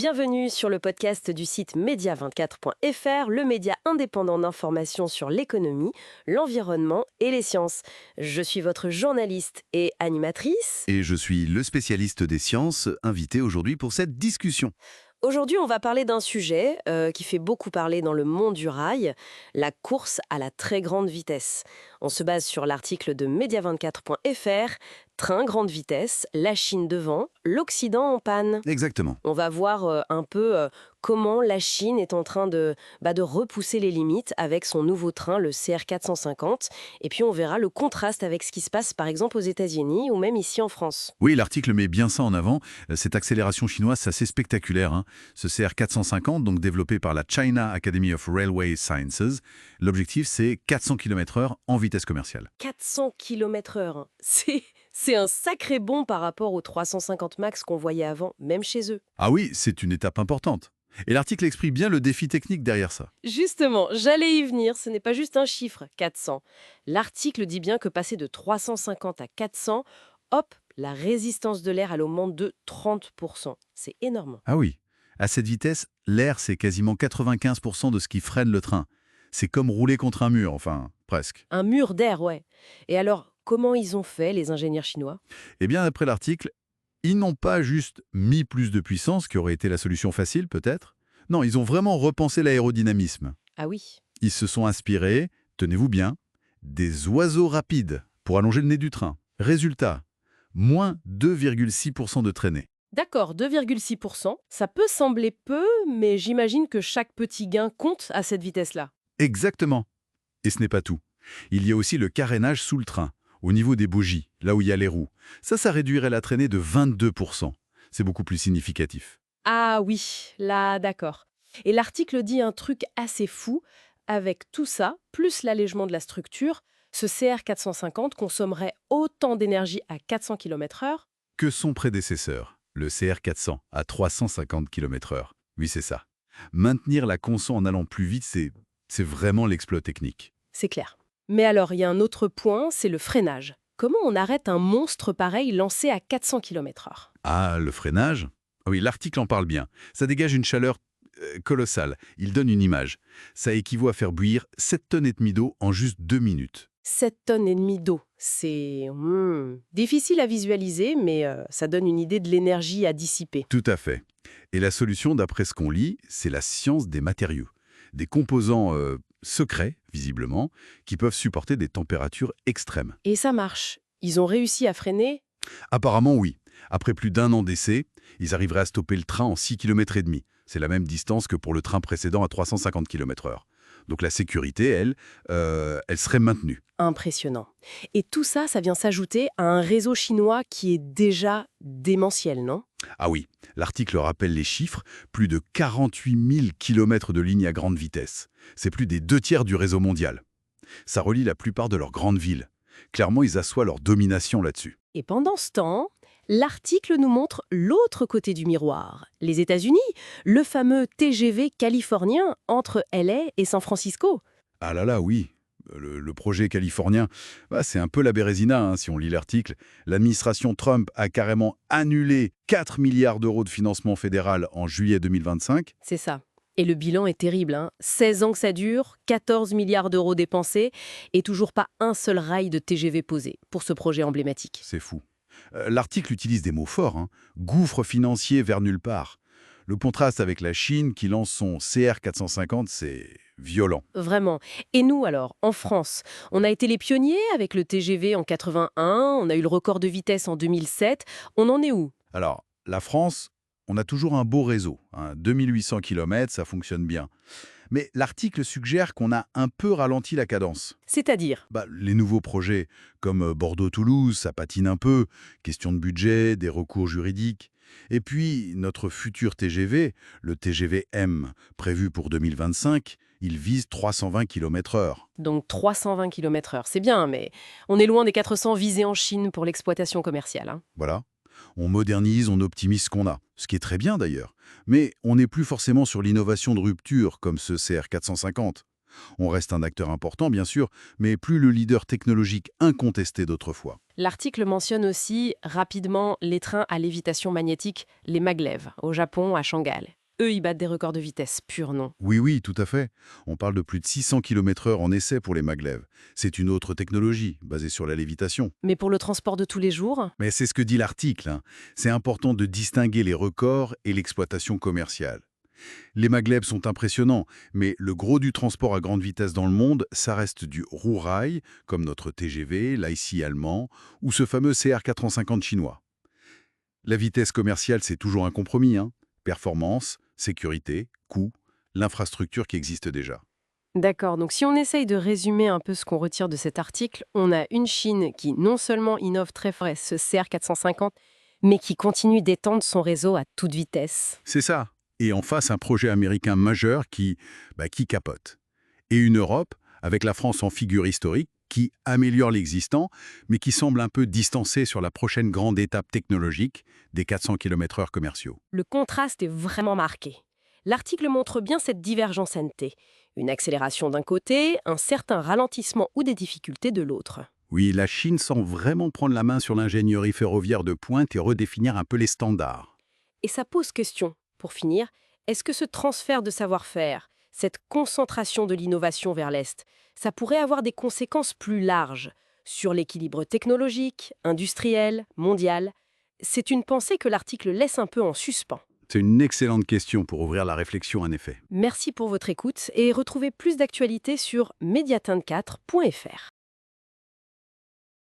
Bienvenue sur le podcast du site media24.fr, le média indépendant d'information sur l'économie, l'environnement et les sciences. Je suis votre journaliste et animatrice. Et je suis le spécialiste des sciences, invité aujourd'hui pour cette discussion. Aujourd'hui, on va parler d'un sujet qui fait beaucoup parler dans le monde du rail, la course à la très grande vitesse. On se base sur l'article de media24.fr, Train grande vitesse, la Chine devant, l'Occident en panne. Exactement. On va voir un peu comment la Chine est en train de repousser les limites avec son nouveau train, le CR450. Et puis on verra le contraste avec ce qui se passe par exemple aux États-Unis ou même ici en France. Oui, l'article met bien ça en avant. Cette accélération chinoise, c'est assez spectaculaire, hein. Ce CR450, donc développé par la China Academy of Railway Sciences, l'objectif c'est 400 km/h en vitesse commerciale. 400 km/h, c'est un sacré bond par rapport aux 350 max qu'on voyait avant, même chez eux. Ah oui, c'est une étape importante. Et l'article explique bien le défi technique derrière ça. Justement, j'allais y venir, ce n'est pas juste un chiffre, 400. L'article dit bien que passer de 350 à 400, hop, la résistance de l'air elle augmente de 30%. C'est énorme. Ah oui, à cette vitesse, l'air c'est quasiment 95% de ce qui freine le train. C'est comme rouler contre un mur, enfin, presque. Un mur d'air, ouais. Et alors, comment ils ont fait, les ingénieurs chinois? Eh bien, d'après l'article, ils n'ont pas juste mis plus de puissance, qui aurait été la solution facile peut-être. Non, ils ont vraiment repensé l'aérodynamisme. Ah oui. Ils se sont inspirés, tenez-vous bien, des oiseaux rapides pour allonger le nez du train. Résultat, moins 2,6% de traînée. D'accord, 2,6%. Ça peut sembler peu, mais j'imagine que chaque petit gain compte à cette vitesse-là. Exactement. Et ce n'est pas tout. Il y a aussi le carénage sous le train, au niveau des bougies, là où il y a les roues. Ça réduirait la traînée de 22%. C'est beaucoup plus significatif. Ah oui, là, d'accord. Et l'article dit un truc assez fou. Avec tout ça, plus l'allègement de la structure, ce CR450 consommerait autant d'énergie à 400 km/h. Que son prédécesseur, le CR400, à 350 km/h. Oui, c'est ça. Maintenir la conso en allant plus vite, c'est vraiment l'exploit technique. C'est clair. Mais alors, il y a un autre point, c'est le freinage. Comment on arrête un monstre pareil lancé à 400 km/h? Ah, le freinage? Ah oui, l'article en parle bien. Ça dégage une chaleur colossale. Il donne une image. Ça équivaut à faire bouillir 7 tonnes et demie d'eau en juste 2 minutes. 7 tonnes et demie d'eau. C'est difficile à visualiser, mais ça donne une idée de l'énergie à dissiper. Tout à fait. Et la solution, d'après ce qu'on lit, c'est la science des matériaux. Des composants secrets, visiblement, qui peuvent supporter des températures extrêmes. Et ça marche. Ils ont réussi à freiner. Apparemment, oui. Après plus d'1 an d'essai, ils arriveraient à stopper le train en 6,5 km. C'est la même distance que pour le train précédent à 350 km/h. Donc la sécurité, elle serait maintenue. Impressionnant. Et tout ça, ça vient s'ajouter à un réseau chinois qui est déjà démentiel, non? Ah oui, l'article rappelle les chiffres, plus de 48 000 km de lignes à grande vitesse. C'est plus des 2 tiers du réseau mondial. Ça relie la plupart de leurs grandes villes. Clairement, ils assoient leur domination là-dessus. Et pendant ce temps, l'article nous montre l'autre côté du miroir. Les États-Unis, le fameux TGV californien entre LA et San Francisco. Ah là là, oui. Le projet californien, c'est un peu la bérésina, hein, si on lit l'article. L'administration Trump a carrément annulé 4 milliards d'euros de financement fédéral en juillet 2025. C'est ça. Et le bilan est terrible, hein. 16 ans que ça dure, 14 milliards d'euros dépensés et toujours pas un seul rail de TGV posé pour ce projet emblématique. C'est fou. L'article utilise des mots forts, hein. Gouffre financier vers nulle part. Le contraste avec la Chine qui lance son CR450, c'est violent. Vraiment. Et nous alors, en France, on a été les pionniers avec le TGV en 81, on a eu le record de vitesse en 2007. On en est où? Alors, la France, on a toujours un beau réseau, hein, 2800 km, ça fonctionne bien. Mais l'article suggère qu'on a un peu ralenti la cadence. C'est-à-dire? Les nouveaux projets, comme Bordeaux-Toulouse, ça patine un peu. Question de budget, des recours juridiques. Et puis, notre futur TGV, le TGV M, prévu pour 2025, il vise 320 km/h. Donc 320 km/h, c'est bien, mais on est loin des 400 visés en Chine pour l'exploitation commerciale, hein. Voilà. On modernise, on optimise ce qu'on a. Ce qui est très bien d'ailleurs. Mais on n'est plus forcément sur l'innovation de rupture comme ce CR450. On reste un acteur important, bien sûr, mais plus le leader technologique incontesté d'autrefois. L'article mentionne aussi rapidement les trains à lévitation magnétique, les maglev, au Japon, à Shanghai. Eux, ils battent des records de vitesse purs, non? Oui, oui, tout à fait. On parle de plus de 600 km/h en essai pour les maglev. C'est une autre technologie, basée sur la lévitation. Mais pour le transport de tous les jours, Mais c'est ce que dit l'article, hein. C'est important de distinguer les records et l'exploitation commerciale. Les maglebs sont impressionnants, mais le gros du transport à grande vitesse dans le monde, ça reste du roue-rail, comme notre TGV, l'IC allemand, ou ce fameux CR450 chinois. La vitesse commerciale, c'est toujours un compromis, hein. Performance, sécurité, coût, l'infrastructure qui existe déjà. d'accord, donc si on essaye de résumer un peu ce qu'on retire de cet article, on a une Chine qui non seulement innove très fort ce CR450, mais qui continue d'étendre son réseau à toute vitesse. C'est ça. Et en face, un projet américain majeur qui capote. Et une Europe, avec la France en figure historique, qui améliore l'existant, mais qui semble un peu distancée sur la prochaine grande étape technologique des 400 km/h commerciaux. Le contraste est vraiment marqué. L'article montre bien cette divergence NT. Une accélération d'un côté, un certain ralentissement ou des difficultés de l'autre. Oui, la Chine semble vraiment prendre la main sur l'ingénierie ferroviaire de pointe et redéfinir un peu les standards. Et ça pose question, pour finir, est-ce que ce transfert de savoir-faire, cette concentration de l'innovation vers l'Est, ça pourrait avoir des conséquences plus larges sur l'équilibre technologique, industriel, mondial? C'est une pensée que l'article laisse un peu en suspens. C'est une excellente question pour ouvrir la réflexion, en effet. Merci pour votre écoute et retrouvez plus d'actualités sur mediatinte4.fr.